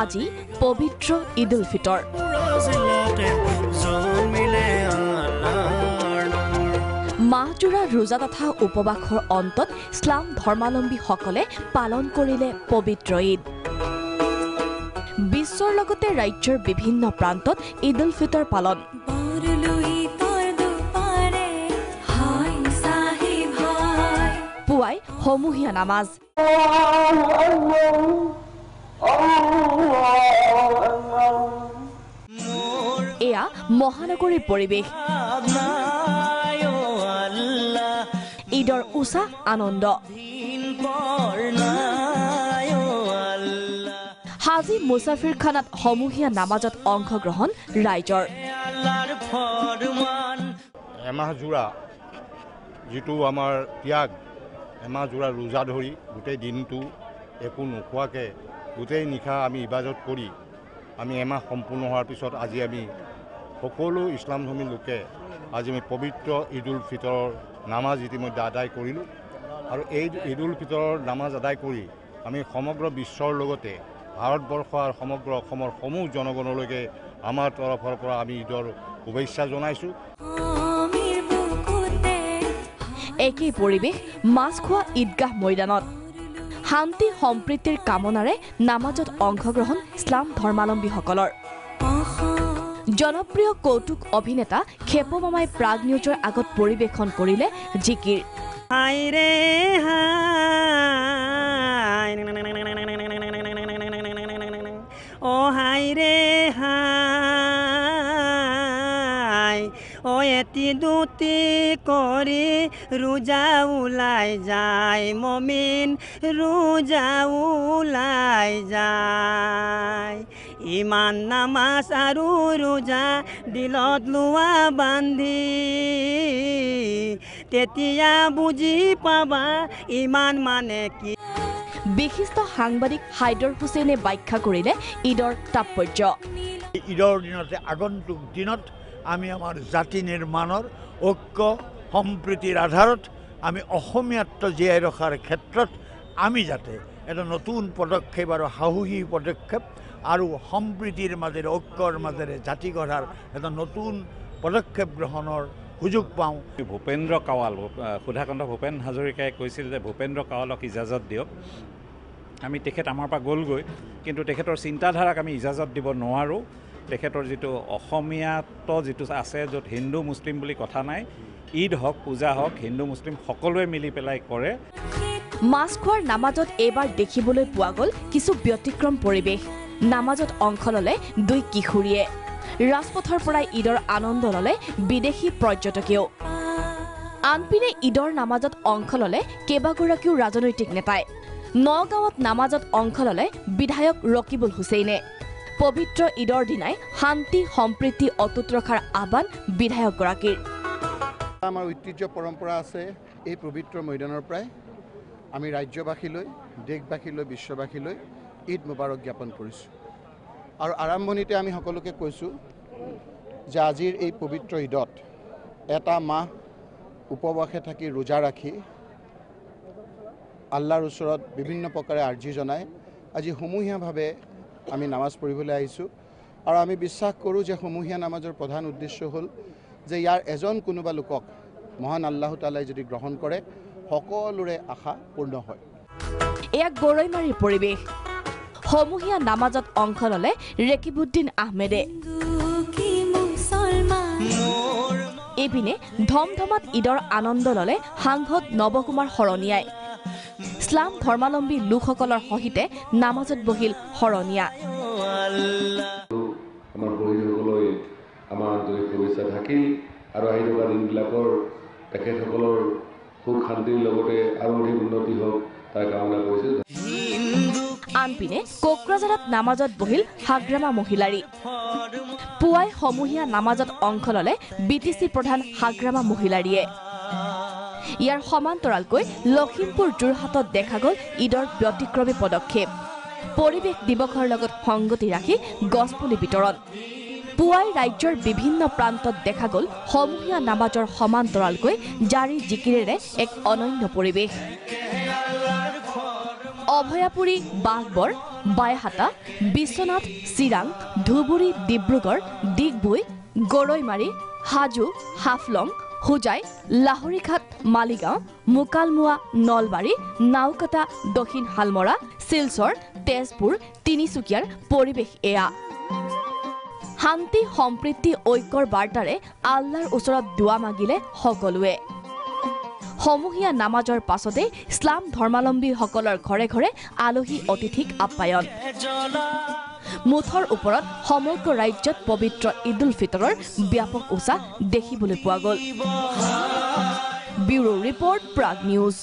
আজি পবিত্ৰ ঈদ উল ফিতৰ। মাহজোৰা ৰোজা তথা উপবাসৰ অন্তত ইছলাম ধৰ্মাৱলম্বীসকলে পালন কৰিলে পবিত্ৰ ঈদ। বিশ্বৰ লগতে ৰাজ্যৰ বিভিন্ন প্ৰান্তত ঈদ উল ফিতৰ পালন। পুৱাই সমূহীয়া নামাজ, এয়া মহানগৰীৰ পৰিৱেশ। ঈদৰ উচা আনন্দ। হাজী মুছাফিৰখানাত সমূহীয়া নামাজত অংশগ্ৰহণ ৰাইজৰ। এমাহ জোৰা যিটো আমাৰ ত্যাগ, এমাহ জোৰা ৰোজা ধৰি গোটেই দিনটো একো নোখোৱাকৈ গোটেই নিশা আমি ইবাদত কৰি আমি এমাহ সম্পূৰ্ণ হোৱাৰ পিছত আজি আমি সকলো ইছলামধৰ্মী লোকে আজি আমি পবিত্ৰ ঈদ উল ফিতৰৰ নামাজ ইতিমধ্যে আদায় কৰিলোঁ। আৰু এই ঈদ উল ফিতৰৰ নামাজ আদায় কৰি আমি সমগ্ৰ বিশ্বৰ লগতে ভাৰতবৰ্ষ আৰু সমগ্ৰ অসমৰ সমূহ জনগণলৈকে আমাৰ তৰফৰ পৰা আমি ঈদৰ শুভেচ্ছা জনাইছোঁ। একেই পৰিৱেশ মাছখোৱা ঈদগাহ ময়দানত। শান্তি সম্প্ৰীতিৰ কামনাৰে নামাজত অংশগ্ৰহণ ইছলাম ধৰ্মাৱলম্বীসকলৰ। জনপ্ৰিয় কৌতুক অভিনেতা খেপু মামাই প্ৰাগ নিউজৰ আগত পৰিৱেশন কৰিলে জিকিৰ। এটি দুটি কৰি ৰোজা ওলাই যায় মমিন, ৰোজা ওলাই যায়। ইমান নামাজ আৰু ৰোজা দিলত লোৱা বান্ধি, তেতিয়া বুজি পাবা ইমান মানে কি। বিশিষ্ট সাংবাদিক হাইদৰ হুছেইনে ব্যাখ্যা কৰিলে ঈদৰ তাৎপৰ্য। ঈদৰ দিনতে আগন্তুক দিনত আমি আমাৰ জাতি নিৰ্মাণৰ ঐক্য সম্প্ৰীতিৰ আধাৰত আমি অসমীয়াত্ব জীয়াই ৰখাৰ ক্ষেত্ৰত আমি যাতে এটা নতুন পদক্ষেপ আৰু সাহসী পদক্ষেপ আৰু সম্প্ৰীতিৰ মাজেৰে ঐক্যৰ মাজেৰে জাতি গঢ়াৰ এটা নতুন পদক্ষেপ গ্ৰহণৰ সুযোগ পাওঁ। ভূপেন্দ্ৰ কাৱাল, সুধাকান্ত ভূপেন হাজৰিকাই কৈছিল যে ভূপেন্দ্ৰ কাৱালক ইজাজত দিয়ক। আমি তেখেত আমাৰ পৰা গ'লগৈ, কিন্তু তেখেতৰ চিন্তাধাৰাক আমি ইজাজত দিব নোৱাৰোঁ। তেখেতৰ যিটো অসমীয়াত্ব যিটো আছে, য'ত হিন্দু মুছলিম বুলি কথা নাই, ঈদ হওক পূজা হওক হিন্দু মুছলিম সকলোৱে মিলি পেলাই কৰে। মাছখোৱাৰ নামাজত এইবাৰ দেখিবলৈ পোৱা গ'ল কিছু ব্যতিক্ৰম পৰিৱেশ। নামাজত অংশ ল'লে দুই কিশোৰীয়ে। ৰাজপথৰ পৰাই ঈদৰ আনন্দ ল'লে বিদেশী পৰ্যটকেও। আনপিনে ঈদৰ নামাজত অংশ ল'লে কেইবাগৰাকীও ৰাজনৈতিক নেতাই। নগাঁৱত নামাজত অংশ ল'লে বিধায়ক ৰকিবুল হুছেইনে। পবিত্ৰ ঈদৰ দিনাই শান্তি সম্প্ৰীতি অটুট ৰখাৰ আহ্বান বিধায়কগৰাকীৰ। আমাৰ ঐতিহ্য পৰম্পৰা আছে। এই পবিত্ৰ ময়দানৰ পৰাই আমি ৰাজ্যবাসীলৈ, দেশবাসীলৈ, বিশ্ববাসীলৈ ঈদ মুবাৰক জ্ঞাপন কৰিছোঁ। আৰু আৰম্ভণিতে আমি সকলোকে কৈছোঁ যে আজিৰ এই পবিত্ৰ ঈদত এটা মাহ উপবাসে থাকি ৰোজা ৰাখি আল্লাহৰ ওচৰত বিভিন্ন প্ৰকাৰে আৰ্জি জনাই আজি সমূহীয়াভাৱে আমি নামাজ পঢ়িবলৈ আহিছোঁ। আৰু আমি বিশ্বাস কৰোঁ যে সমূহীয়া নামাজৰ প্ৰধান উদ্দেশ্য হ'ল যে ইয়াৰ এজন কোনোবা লোকক মহান আল্লাহ তাআলাই যদি গ্ৰহণ কৰে সকলোৰে আশা পূৰ্ণ হয়। এয়া গৰৈমাৰীৰ পৰিৱেশ। সমূহীয়া নামাজত অংশ ল'লে ৰেকিবুদ্দিন আহমেদে। এইপিনে ধমধমাত ঈদৰ আনন্দ ল'লে সাংসদ নৱকুমাৰ শৰণীয়াই। ইছলাম ধৰ্মাৱলম্বী লোকসকলৰ সহিতে নামাজত বহিল শৰণীয়া। আমাৰ বহিসকললৈ আমাৰ আন্তৰিক শুভেচ্ছা থাকিল আৰু আহি থকা দিনবিলাকৰ তেখেতসকলৰ সুখ শান্তিৰ লগতে আৰু অধিক উন্নতি হওক তাৰ কামনা কৰিছোঁ। আনপিনে কোকৰাঝাৰত নামাজত বহিল হাগ্ৰামা মহিলাৰী। পুৱাই সমূহীয়া নামাজত অংশ ল'লে বিটিচি প্ৰধান হাগ্ৰামা মহিলাৰীয়ে। ইয়াৰ সমান্তৰালকৈ লখিমপুৰ যোৰহাটত দেখা গ'ল ঈদৰ ব্যতিক্ৰমী পদক্ষেপ। পৰিৱেশ দিৱসৰ লগত সংগতি ৰাখি গছপুলি বিতৰণ। পুৱাই ৰাজ্যৰ বিভিন্ন প্ৰান্তত দেখা গ'ল সমূহীয়া নামাজৰ সমান্তৰালকৈ জাৰি জিকিৰেৰে এক অনন্য পৰিৱেশ। অভয়াপুৰী, বাঘবৰ, বাইহাটা, বিশ্বনাথ, চিৰাং, ধুবুৰী, ডিব্ৰুগড়, ডিগবৈ, গৰৈমাৰী, হাজো, হাফলং, হোজাই, লাহৰীঘাট, মালিগাঁও, মোকালমোৱা, নলবাৰী, নাওকাটা, দক্ষিণ শালমৰা, শিলচৰ, তেজপুৰ, তিনিচুকীয়াৰ পৰিৱেশ এয়া। শান্তি, সম্প্ৰীতি, ঐক্যৰ বাৰ্তাৰে আল্লাৰ ওচৰত দুৱা মাগিলে সকলোৱে। সমূহীয়া নামাজৰ পাছতে ইছলাম ধৰ্মাৱলম্বীসকলৰ ঘৰে ঘৰে আলহী অতিথিক আপ্যায়ন। মুঠৰ ওপৰত সমগ্ৰ ৰাজ্যত পবিত্ৰ ঈদ উল ফিতৰৰ ব্যাপক উৎসাহ দেখিবলৈ পোৱা গ'ল। Bureau report, Prag news.